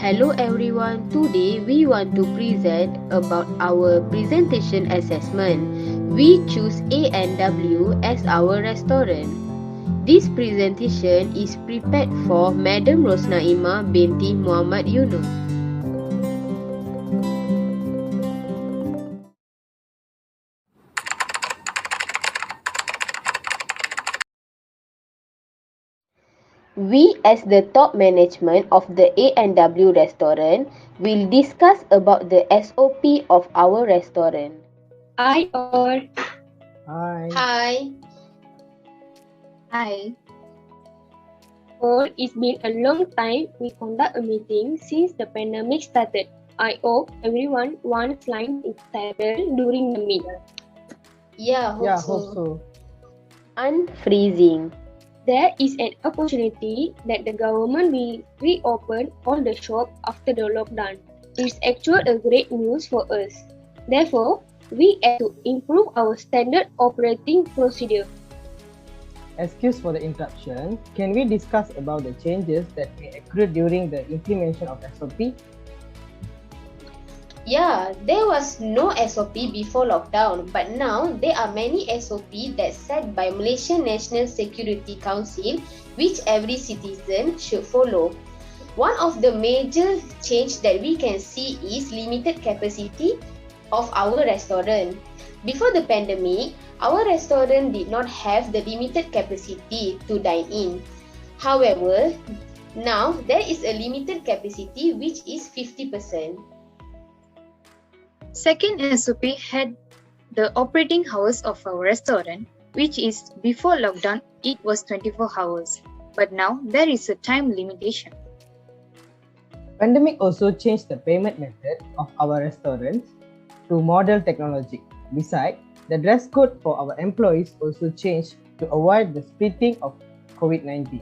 Hello everyone, today we want to present about our presentation assessment. We choose A&W as our restaurant. This presentation is prepared for Madam ROSNAIMAH binti Muhammad YUNOS. We as the top management of the A&W restaurant will discuss about the SOP of our restaurant. Hi all. Hi. Hi. Hi. All, it's been a long time we conduct a meeting since the pandemic started. I hope everyone wants line is stable during the meeting. Hope so. Unfreezing. There is an opportunity that the government will reopen all the shops after the lockdown. It's actually a great news for us. Therefore, we have to improve our standard operating procedure. Excuse for the interruption. Can we discuss about the changes that may occur during the implementation of SOP? Yeah, there was no SOP before lockdown, but now there are many SOP that set by Malaysian National Security Council, which every citizen should follow. One of the major change that we can see is limited capacity of our restaurant. Before the pandemic, our restaurant did not have the limited capacity to dine in. However, now there is a limited capacity which is 50%. Second SOP had the operating hours of our restaurant, which is before lockdown it was 24 hours, but now there is a time limitation. Pandemic also changed the payment method of our restaurants to modern technology. Besides, the dress code for our employees also changed to avoid the spreading of COVID-19.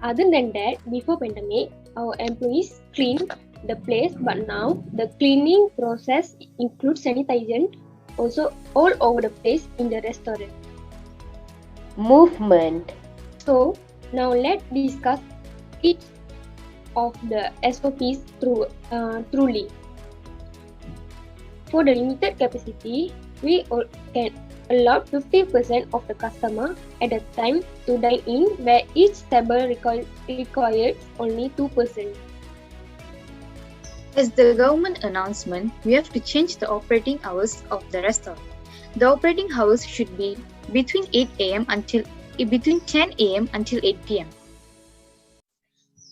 Other than that, before pandemic, our employees cleaned the place, but now the cleaning process includes sanitization also all over the place in the restaurant. Movement. So now let's discuss each of the SOPs truly. For the limited capacity, we can allow 50% of the customer at a time to dine in, where each table requires only 2%. As the government announcement, we have to change the operating hours of the restaurant. The operating hours should be between 10 a.m. until 8 p.m.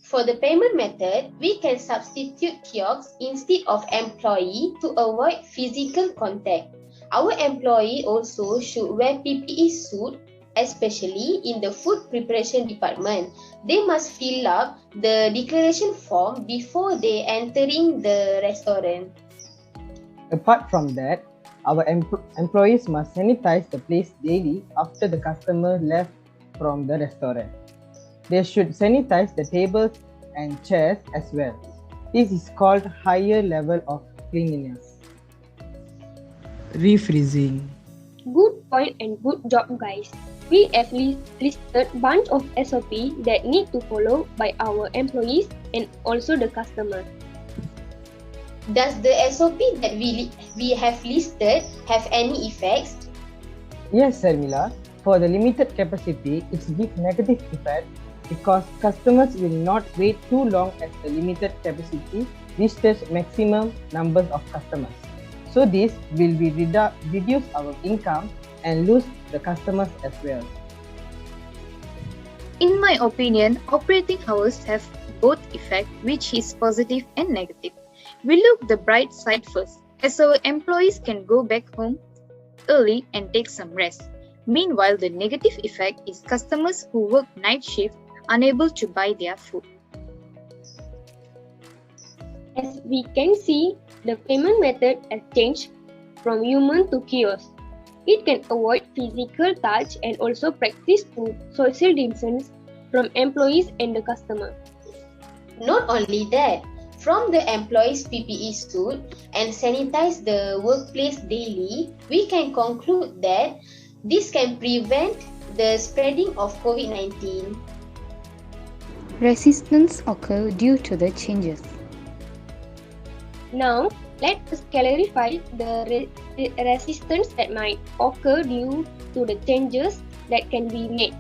For the payment method, we can substitute kiosks instead of employee to avoid physical contact. Our employee also should wear PPE suit, especially in the food preparation department. They must fill up the declaration form before they entering the restaurant. Apart from that, our employees must sanitize the place daily after the customer left from the restaurant. They should sanitize the tables and chairs as well. This is called higher level of cleanliness. Refreezing. Good point and good job, guys. We have listed bunch of SOP that need to follow by our employees and also the customer. Does the SOP that we have listed have any effects? Yes, Sarmila. For the limited capacity, it gives negative effect because customers will not wait too long at the limited capacity reaches maximum numbers of customers. So this will be reduce our income and lose the customers as well. In my opinion, operating hours have both effect, which is positive and negative. We look the bright side first, as our employees can go back home early and take some rest. Meanwhile, the negative effect is customers who work night shift unable to buy their food. As we can see, the payment method has changed from human to kiosk. It can avoid physical touch and also practice social distance from employees and the customer. Not only that, from the employees' PPE suit and sanitize the workplace daily, we can conclude that this can prevent the spreading of COVID-19. Resistance occur due to the changes. Now, let us clarify the resistance that might occur due to the changes that can be made.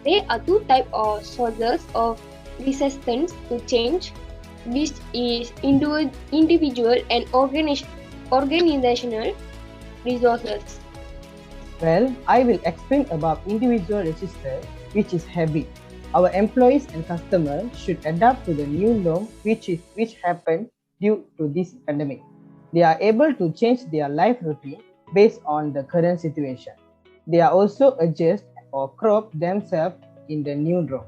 There are two types of sources of resistance to change, which is individual and organizational resources. Well, I will explain about individual resistance, which is habit. Our employees and customers should adapt to the new norm which happened due to this pandemic. They are able to change their life routine based on the current situation. They are also adjust or crop themselves in the new norm.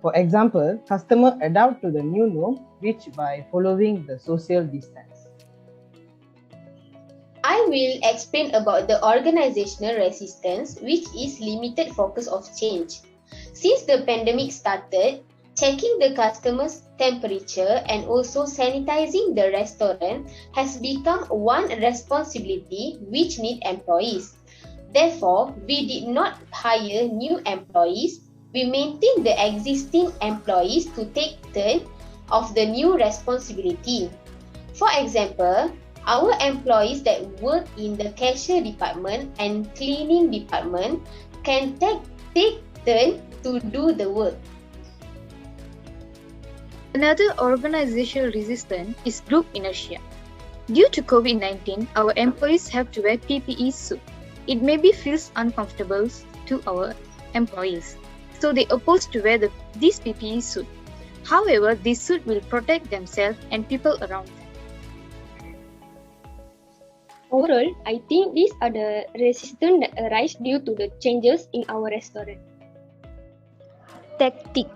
For example, customers adapt to the new norm which by following the social distance. I will explain about the organizational resistance, which is limited focus of change. Since the pandemic started, checking the customer's temperature and also sanitizing the restaurant has become one responsibility which need employees. Therefore, we did not hire new employees. We maintained the existing employees to take turn of the new responsibility. For example, our employees that work in the cashier department and cleaning department can take turn to do the work. Another organizational resistance is group inertia. Due to COVID-19, our employees have to wear PPE suit. It maybe feels uncomfortable to our employees, so they oppose to wear this PPE suit. However, this suit will protect themselves and people around them. Overall, I think these are the resistance that arise due to the changes in our restaurant. Tactic.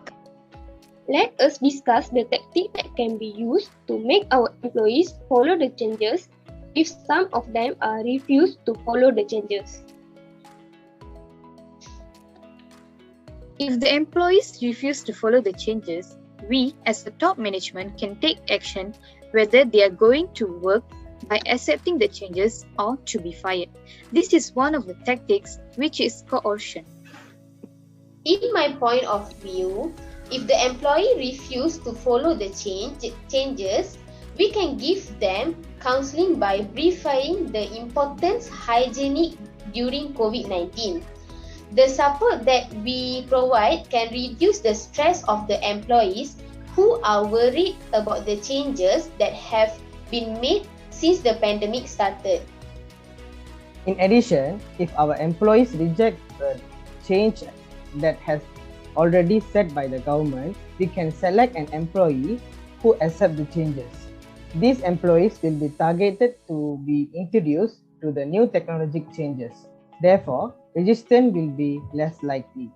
Let us discuss the tactic that can be used to make our employees follow the changes if some of them are refused to follow the changes. If the employees refuse to follow the changes, we as the top management can take action whether they are going to work by accepting the changes or to be fired. This is one of the tactics, which is coercion. In my point of view, if the employee refuses to follow the changes, we can give them counseling by briefing the importance hygienic during COVID-19. The support that we provide can reduce the stress of the employees who are worried about the changes that have been made since the pandemic started. In addition, if our employees reject the change that has already set by the government, we can select an employee who accepts the changes. These employees will be targeted to be introduced to the new technological changes. Therefore, resistance will be less likely.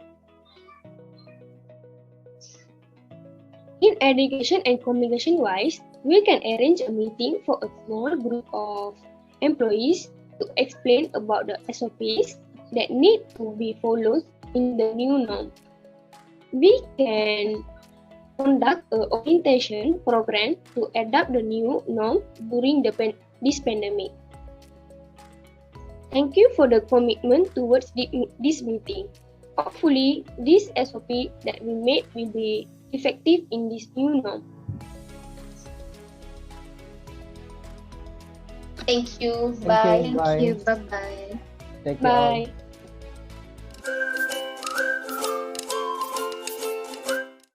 In education and communication wise, we can arrange a meeting for a small group of employees to explain about the SOPs that need to be followed in the new norm. We can conduct an orientation program to adapt the new norm during this pandemic. Thank you for the commitment towards this meeting. Hopefully, this SOP that we made will be effective in this new norm. Thank you. Thank Bye. you. Thank you. Bye-bye. Take care. Bye.